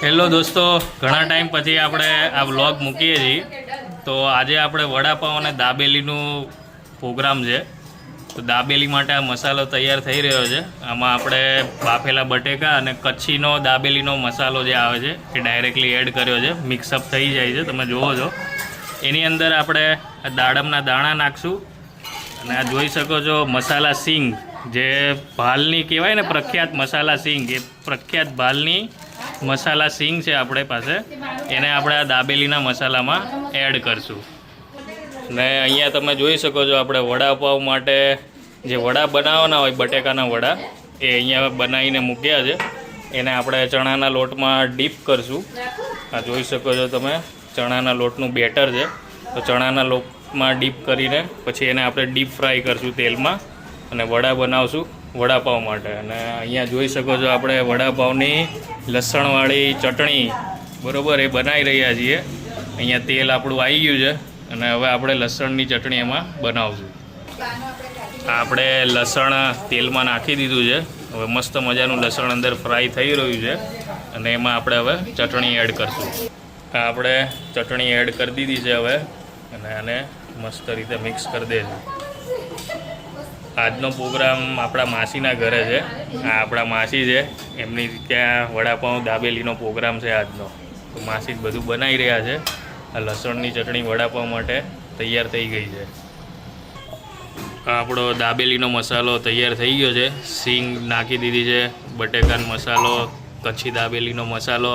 Hello દોસ્તો, ઘણા time પછી આપણે આ વ્લોગ મૂકીએ છીએ. તો આજે આપણે વડાપાઉં અને દાબેલીનું પ્રોગ્રામ છે. તો દાબેલી માટે આ મસાલો તૈયાર થઈ રહ્યો છે. આમાં આપણે બાફેલા બટેકા અને કચ્છીનો દાબેલીનો મસાલો જે આવે છે એ ડાયરેક્ટલી એડ કર્યો છે. મિક્સઅપ થઈ જાય છે, તમે જુઓ છો. એની અંદર આપણે દાડમના દાણા નાખશું અને આ જોઈ શકો છો મસાલા સિંગ, જે ભાલની કહેવાય ને પ્રખ્યાત મસાલા સિંગ, એ પ્રખ્યાત ભાલની મસાલા સિંગ છે આપણે પાસે. એને આપણે આ દાબેલીના મસાલામાં એડ કરશું. ને અહીંયા તમે જોઈ શકો છો આપણે વડાપાઉં માટે જે વડા બનાવવાના હોય, બટેકાના વડા, એ અહીંયા બનાવીને મૂક્યા છે. એને આપણે ચણાના લોટમાં ડીપ કરશું. આ જોઈ શકો છો તમે, ચણાના લોટનું બેટર છે. તો ચણાના લોટમાં ડીપ કરીને પછી એને આપણે ડીપ ફ્રાય કરશું તેલમાં અને વડા બનાવશું વડાપાઉં માટે. અને અહીંયા જોઈ શકો છો આપણે વડાપાઉંની લસણવાળી ચટણી બરાબર એ બનાવી રહ્યા છીએ. અહીંયા તેલ આપણું આવી ગયું છે અને હવે આપણે લસણની ચટણી એમાં બનાવશું. આપણે લસણ તેલમાં નાખી દીધું છે. હવે મસ્ત મજાનું લસણ અંદર ફ્રાય થઈ રહ્યું છે અને એમાં આપણે હવે ચટણી એડ કરશું. આપણે ચટણી એડ કરી દીધી છે હવે અને આને મસ્ત રીતે મિક્સ કરી દઈશું. આજનો પ્રોગ્રામ આપણા માસીના ઘરે છે. આ આપણા માસી છે, એમની ત્યાં વડાપાઉં દાબેલીનો પ્રોગ્રામ છે આજનો. તો માસી જ બધું બનાવી રહ્યા છે. આ લસણની ચટણી વડાપાઉં માટે તૈયાર થઈ ગઈ છે. આપણો દાબેલીનો મસાલો તૈયાર થઈ ગયો છે. સિંગ નાખી દીધી છે, બટેકાનો મસાલો, કચ્છી દાબેલીનો મસાલો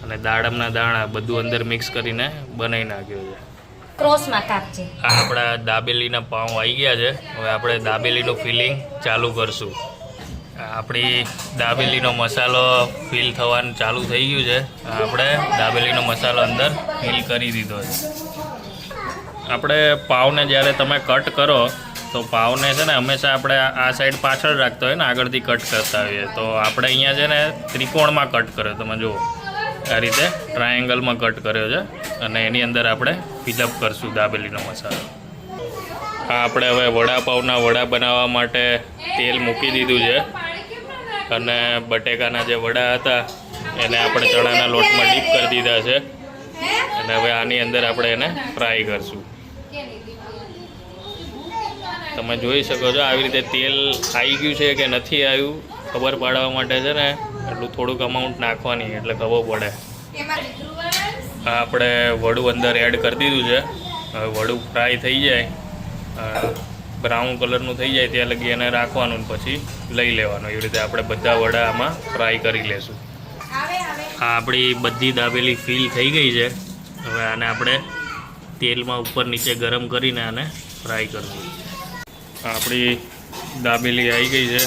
અને દાડમના દાણા બધું અંદર મિક્સ કરીને બનાવી નાખ્યો છે. આ આપણા દાબેલીના પાઉં આવી ગયા છે. હવે આપણે દાબેલીનું ફિલિંગ ચાલુ કરશું. આપણી દાબેલીનો મસાલો ફિલ થવાનું ચાલુ થઈ ગયું છે. આપણે દાબેલીનો મસાલો અંદર ફિલ કરી દીધો છે. આપણે પાવને જ્યારે તમે કટ કરો તો પાવને છે ને હંમેશા આપણે આ સાઈડ પાછળ રાખતા હોય ને, આગળથી કટ કરતા હોઈએ. તો આપણે અહીંયા છે ને ત્રિકોણમાં કટ કર્યો. તમે જુઓ, આ રીતે ટ્રાયેંગલમાં કટ કર્યો છે અને એની અંદર આપણે ફિલઅપ કરશું દાબેલીનો મસાલો. આ આપણે હવે વડાપાઉંના વડા બનાવવા માટે તેલ મૂકી દીધું છે અને બટેકાના જે વડા હતા એને આપણે ચણાના લોટમાં ડીપ કરી દીધા છે અને હવે આની અંદર આપણે એને ફ્રાય કરશું. તમે જોઈ શકો છો આવી રીતે તેલ આવી ગયું છે કે નથી આવ્યું ખબર પાડવા માટે છે ને એટલું થોડુંક અમાઉન્ટ નાખવાની, એટલે ખબર પડે. આપણે વડું અંદર એડ કરી દીધું છે. હવે વડું ફ્રાય થઈ જાય, બ્રાઉન કલરનું થઈ જાય ત્યાં લગી એને રાખવાનું, પછી લઈ લેવાનું. એવી રીતે આપણે બધા વડા આમાં ફ્રાય કરી લેશું. આ આપણી બધી દાબેલી ફિલ થઈ ગઈ છે. હવે આને આપણે તેલમાં ઉપર નીચે ગરમ કરીને આને ફ્રાય કરશું. આપણી દાબેલી આવી ગઈ છે.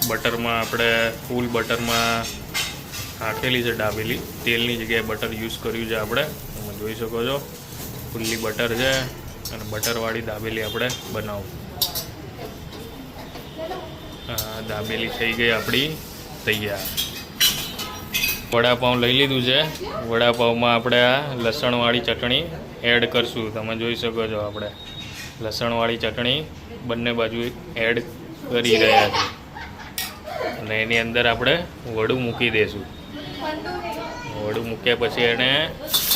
બટરમાં આપણે ફૂલ બટરમાં નાખેલી છે દાબેલી. તેલની જગ્યાએ બટર યુઝ કર્યું છે આપણે. તમે જોઈ શકો છો ફૂલ્લી બટર છે અને બટરવાળી દાબેલી આપણે બનાવું. દાબેલી થઈ ગઈ આપણી તૈયાર. વડાપાઉં લઈ લીધું છે. વડાપાઉંમાં આપણે આ લસણવાળી ચટણી એડ કરશું. તમે જોઈ શકો છો આપણે લસણવાળી ચટણી બંને બાજુ એડ કરી રહ્યા છે અને એની અંદર આપણે વડું મૂકી દઈશું. વડું મૂક્યા પછી એને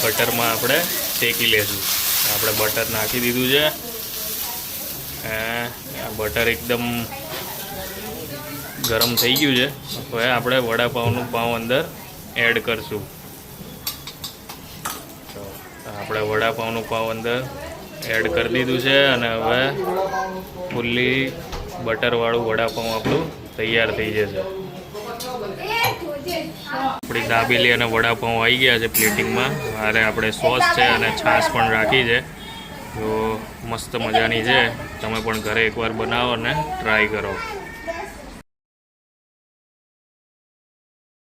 બટરમાં આપણે શેકી લેશું. આપણે બટર નાખી દીધું છે. આ બટર એકદમ ગરમ થઈ ગયું છે. હવે આપણે વડાપાઉંનું પાઉં અંદર એડ કરશું. તો આપણે વડાપાઉંનું પાઉં અંદર એડ કરી દીધું છે અને હવે ફૂલ્લી બટરવાળું વડાપાઉં આપણું તૈયાર થઈ જશે. આપણી દાબેલી અને વડાપાઉં આવી ગયા છે પ્લેટિંગમાં. અને આપણે સોસ છે અને છાશ પણ રાખી છે. તો મસ્ત મજાની છે. તમે પણ ઘરે એકવાર બનાવો અને ટ્રાય કરો.